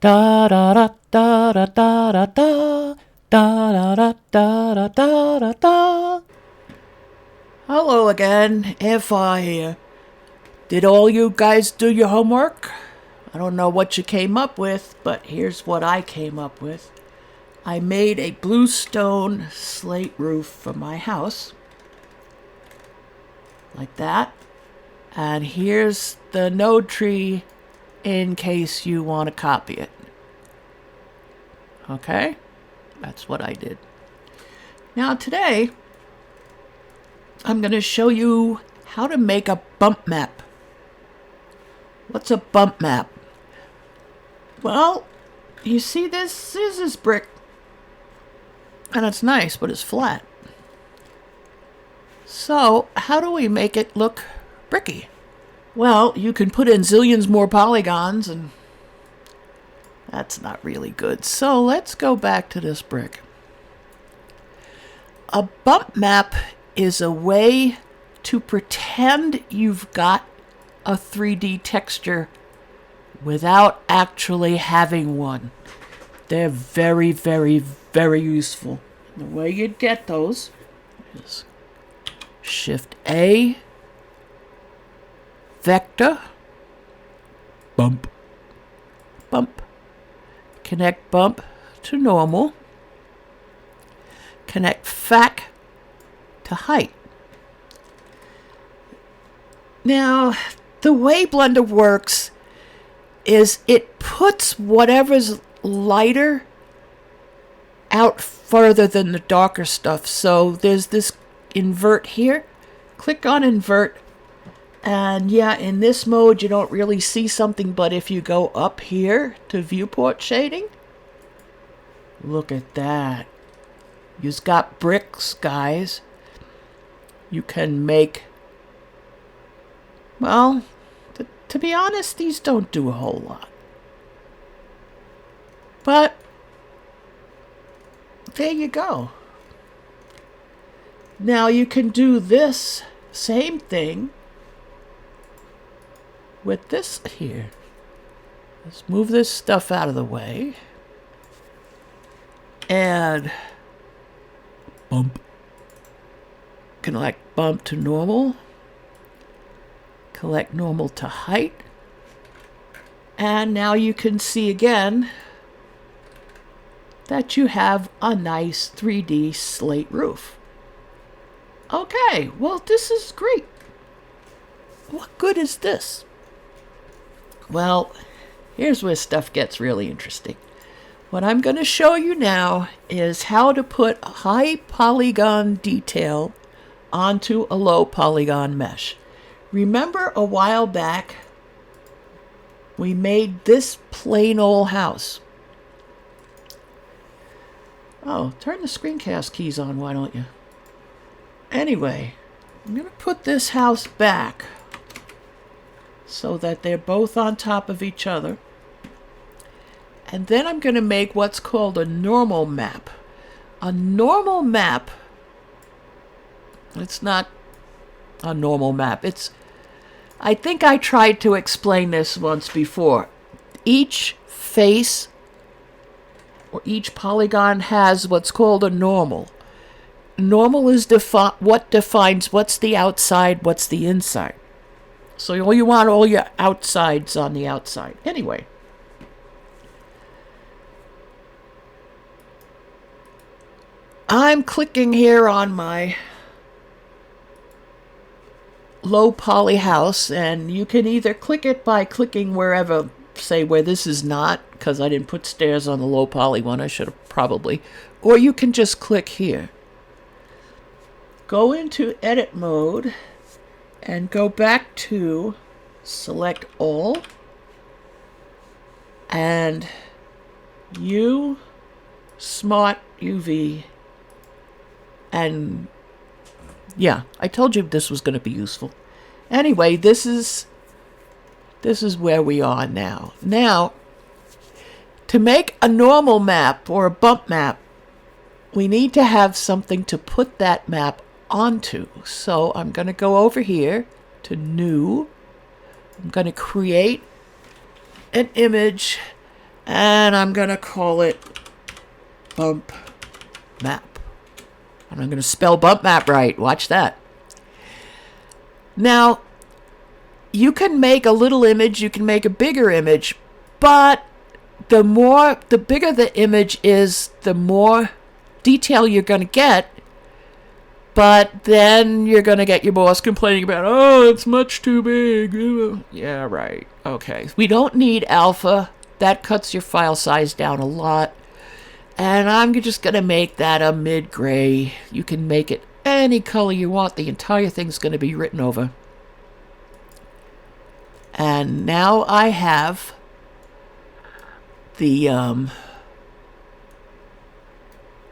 Da da da da da da da da da da da da da da da. Hello again, Auntie here. Did all you guys do your homework? I don't know what you came up with, but here's what I came up with. I made a bluestone slate roof for my house. Like that. And here's the node tree in case you want to copy it. Okay? That's what I did. Now today, I'm going to show you how to make a bump map. What's a bump map? Well, you see this is this brick. And it's nice, but it's flat. So, how do we make it look bricky? Well, you can put in zillions more polygons, and that's not really good. So let's go back to this brick. A bump map is a way to pretend you've got a 3D texture without actually having one. They're very, very, very useful. The way you'd get those is Shift A, Vector, Bump, Bump. Connect Bump to Normal. Connect FAC to Height. Now, the way Blender works is it puts whatever's lighter out further than the darker stuff. So there's this invert here. Click on invert. And yeah, in this mode, you don't really see something, but if you go up here to viewport shading, look at that. You've got bricks, guys. You can make, well, to be honest, these don't do a whole lot. But there you go. Now you can do this same thing with this here. Let's move this stuff out of the way. And bump. Collect bump to normal. Collect normal to height. And now you can see again that you have a nice 3D slate roof. Okay, well, this is great. What good is this? Well, here's where stuff gets really interesting. What I'm going to show you now is how to put high polygon detail onto a low polygon mesh. Remember a while back, we made this plain old house. Oh, turn the screencast keys on, why don't you? Anyway, I'm going to put this house back so that they're both on top of each other. And then I'm going to make what's called a normal map. A normal map, it's not a normal map. I think I tried to explain this once before. Each face or each polygon has what's called a normal. Normal is what defines what's the outside, what's the inside. So you want all your outsides on the outside. Anyway. I'm clicking here on my low poly house, and you can either click it by clicking wherever, say where this is not, because I didn't put stairs on the low poly one, I should have probably, or you can just click here. Go into edit mode and go back to select all and Smart UV. And yeah, I told you this was going to be useful. Anyway, this is where we are now. Now, to make a normal map or a bump map, we need to have something to put that map onto. So I'm going to go over here to New. I'm going to create an image And I'm going to call it bump map. And I'm going to spell bump map right. Watch that. Now, you can make a little image, you can make a bigger image, but the bigger the image is, the more detail you're going to get. But then you're going to get your boss complaining about, oh, it's much too big. Yeah, right. Okay. We don't need alpha. That cuts your file size down a lot. And I'm just going to make that a mid-gray. You can make it any color you want. The entire thing's going to be written over. And now I have the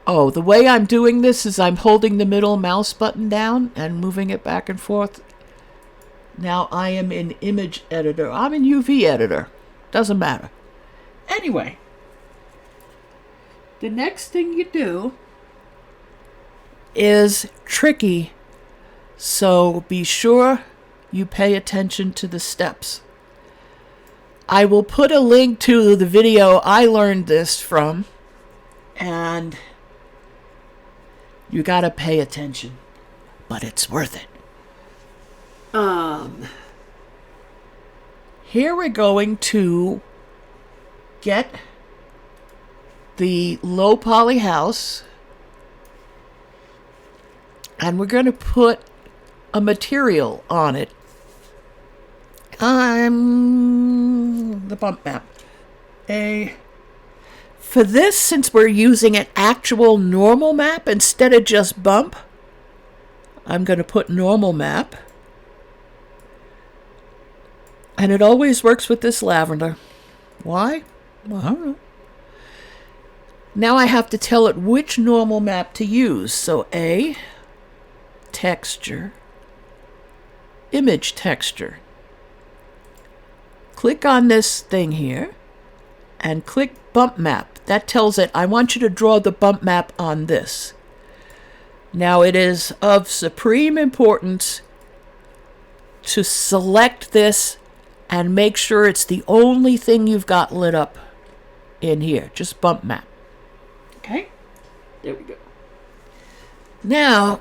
the way I'm doing this is I'm holding the middle mouse button down and moving it back and forth. Now I am in image editor. I'm in UV editor. Doesn't matter. Anyway, the next thing you do is tricky, so be sure you pay attention to the steps. I will put a link to the video I learned this from, and you gotta pay attention, but it's worth it. Here we're going to get the low poly house, and we're going to put a material on it. The bump map. For this, since we're using an actual normal map instead of just bump, I'm going to put normal map. And it always works with this lavender. Why? Well, I don't know. Now I have to tell it which normal map to use. So A, texture, image texture. Click on this thing here and click bump map. That tells it, I want you to draw the bump map on this. Now it is of supreme importance to select this and make sure it's the only thing you've got lit up in here. Just bump map. Okay? There we go. Now,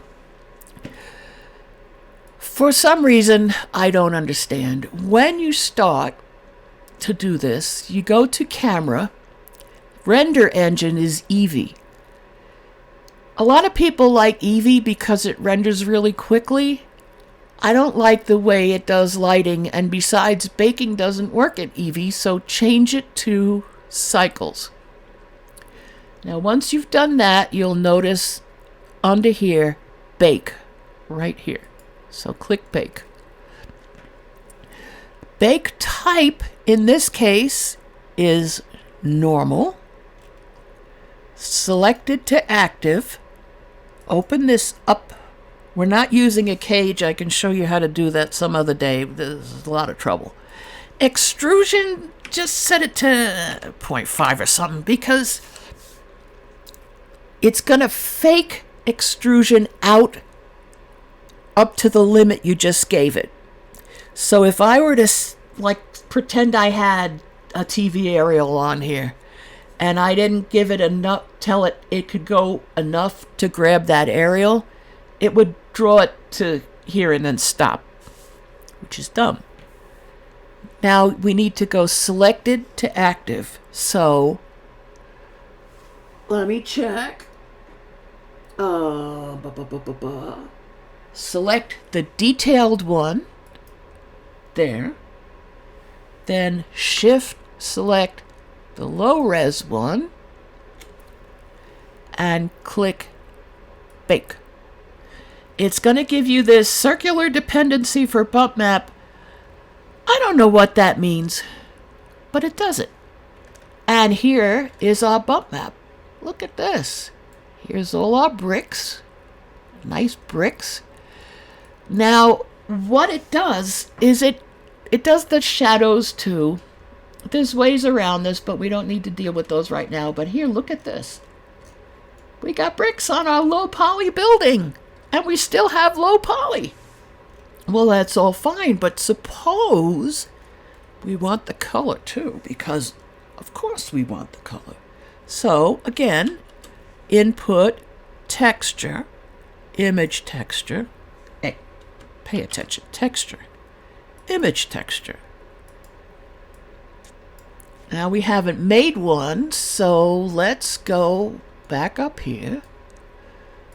for some reason I don't understand, when you start to do this, you go to camera. Render engine is Eevee. A lot of people like Eevee because it renders really quickly. I don't like the way it does lighting, and besides, baking doesn't work at Eevee, so change it to cycles. Now, once you've done that, you'll notice under here, bake, right here. So click bake. Bake type, in this case, is normal. Selected to active. Open this up. We're not using a cage. I can show you how to do that some other day. There's a lot of trouble. Extrusion, just set it to 0.5 or something, because it's going to fake extrusion out up to the limit you just gave it. So if I were to pretend I had a TV aerial on here and I didn't give it enough, tell it it could go enough to grab that aerial, it would draw it to here and then stop, which is dumb. Now we need to go selected to active. So let me check. Select the detailed one. There. Then shift select the low res one and click bake. It's going to give you this circular dependency for bump map. I don't know what that means, but it does it. And here is our bump map. Look at this. Here's all our bricks. Nice bricks. Now, what it does is it does the shadows too. There's ways around this, but we don't need to deal with those right now. But here, look at this. We got bricks on our low poly building, and we still have low poly. Well, that's all fine, but suppose we want the color too, because Of course we want the color. So, again, input, texture, image texture. Hey, pay attention. Texture, image texture. Now we haven't made one, so let's go back up here.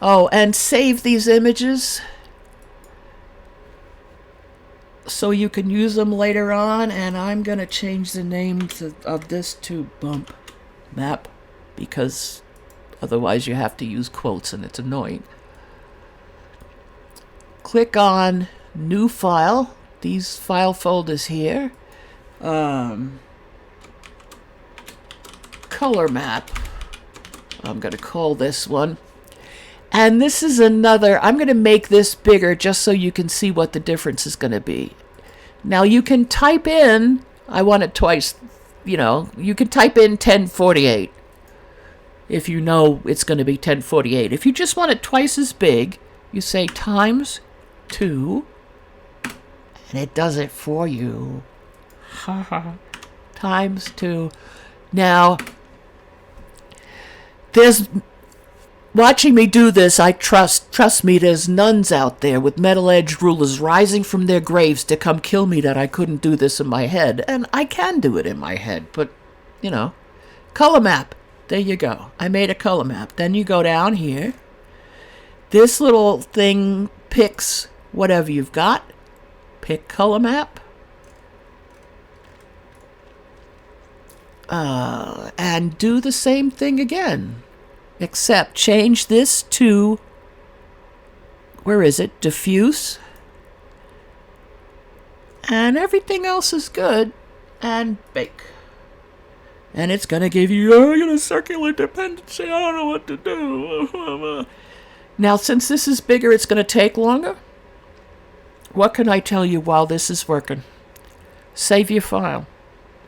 Oh, and save these images so you can use them later on. And I'm going to change the name of this to bump map, because otherwise you have to use quotes and it's annoying. Click on new file, these file folders here. Color map, I'm going to call this one. And this is another, I'm going to make this bigger just so you can see what the difference is going to be. Now you can type in, I want it twice, you can type in 1048 if you know it's going to be 1048. If you just want it twice as big, you say times 2, and it does it for you. Times 2. Now, watching me do this, I trust me, there's nuns out there with metal-edged rulers rising from their graves to come kill me that I couldn't do this in my head. And I can do it in my head, but, color map. There you go. I made a color map. Then you go down here. This little thing picks whatever you've got. Pick color map. And do the same thing again. Except change this to, where is it? Diffuse. And everything else is good. And bake. And it's going to give you, circular dependency. I don't know what to do. Now, since this is bigger, it's going to take longer. What can I tell you while this is working? Save your file.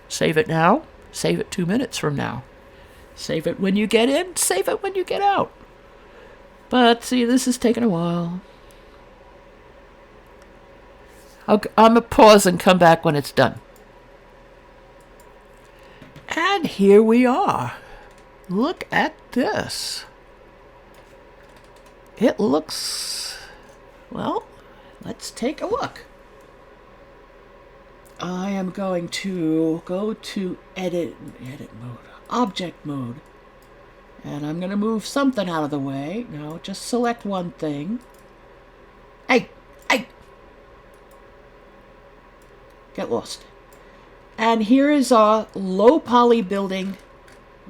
Save it now. Save it 2 minutes from now. Save it when you get in. Save it when you get out. But, see, this is taking a while. I'm going to pause and come back when it's done. And here we are. Look at this. It looks... Well, let's take a look. I am going to go to edit mode, object mode. And I'm going to move something out of the way. No, just select one thing. Hey! Get lost. And here is our low poly building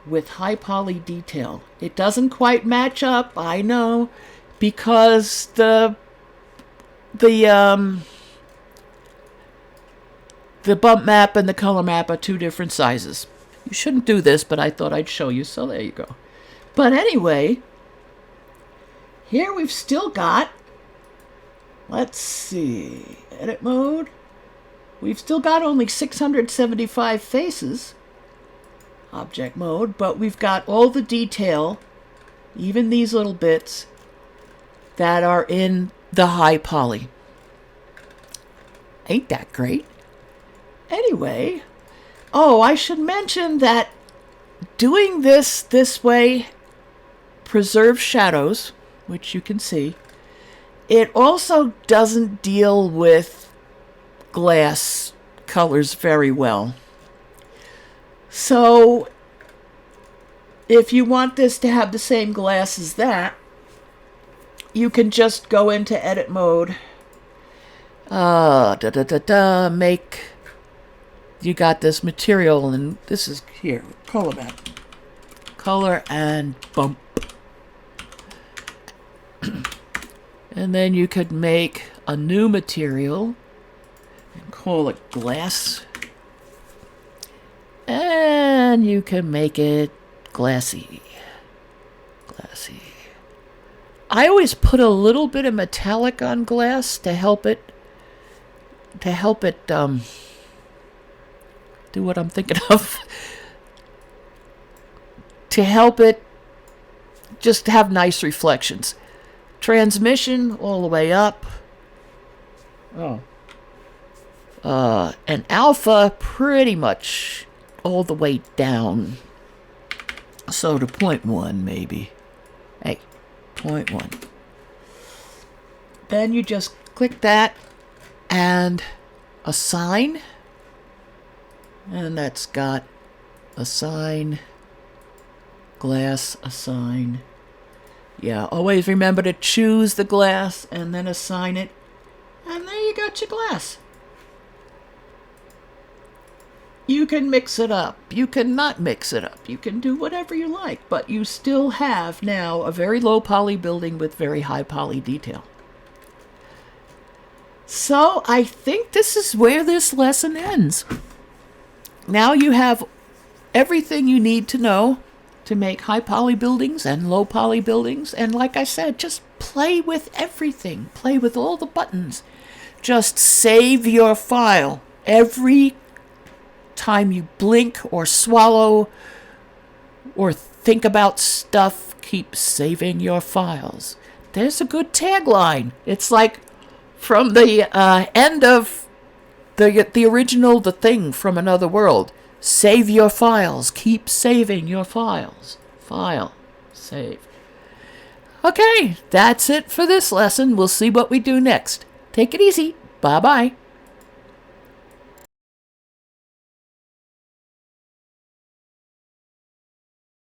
with high poly detail. It doesn't quite match up, I know, because the bump map and the color map are 2 different sizes. You shouldn't do this, but I thought I'd show you, so there you go. But anyway, here we've still got, let's see, edit mode. We've still got only 675 faces, object mode, but we've got all the detail, even these little bits, that are in the high poly. Ain't that great? Anyway, I should mention that doing this way preserves shadows, which you can see. It also doesn't deal with glass colors very well. So if you want this to have the same glass as that, you can just go into edit mode. Make, you got this material, and this is here, color map. Color and bump. And then you could make a new material and call it glass. And you can make it glassy. Glassy. I always put a little bit of metallic on glass to help it do what I'm thinking of. To help it just have nice reflections. Transmission all the way up. And alpha pretty much all the way down. So to 0.1 maybe. Hey, 0.1. Then you just click that and assign. And that's got assign, glass, assign. Yeah, always remember to choose the glass and then assign it. And there you got your glass. You can mix it up. You can not mix it up. You can do whatever you like. But you still have now a very low poly building with very high poly detail. So I think this is where this lesson ends. Now you have everything you need to know to make high poly buildings and low poly buildings. And like I said, just play with everything. Play with all the buttons. Just save your file. Every time you blink or swallow or think about stuff, keep saving your files. There's a good tagline. It's like from the end of the original The Thing from Another World. Save your files. Keep saving your files. File. Save. Okay, that's it for this lesson. We'll see what we do next. Take it easy. Bye-bye.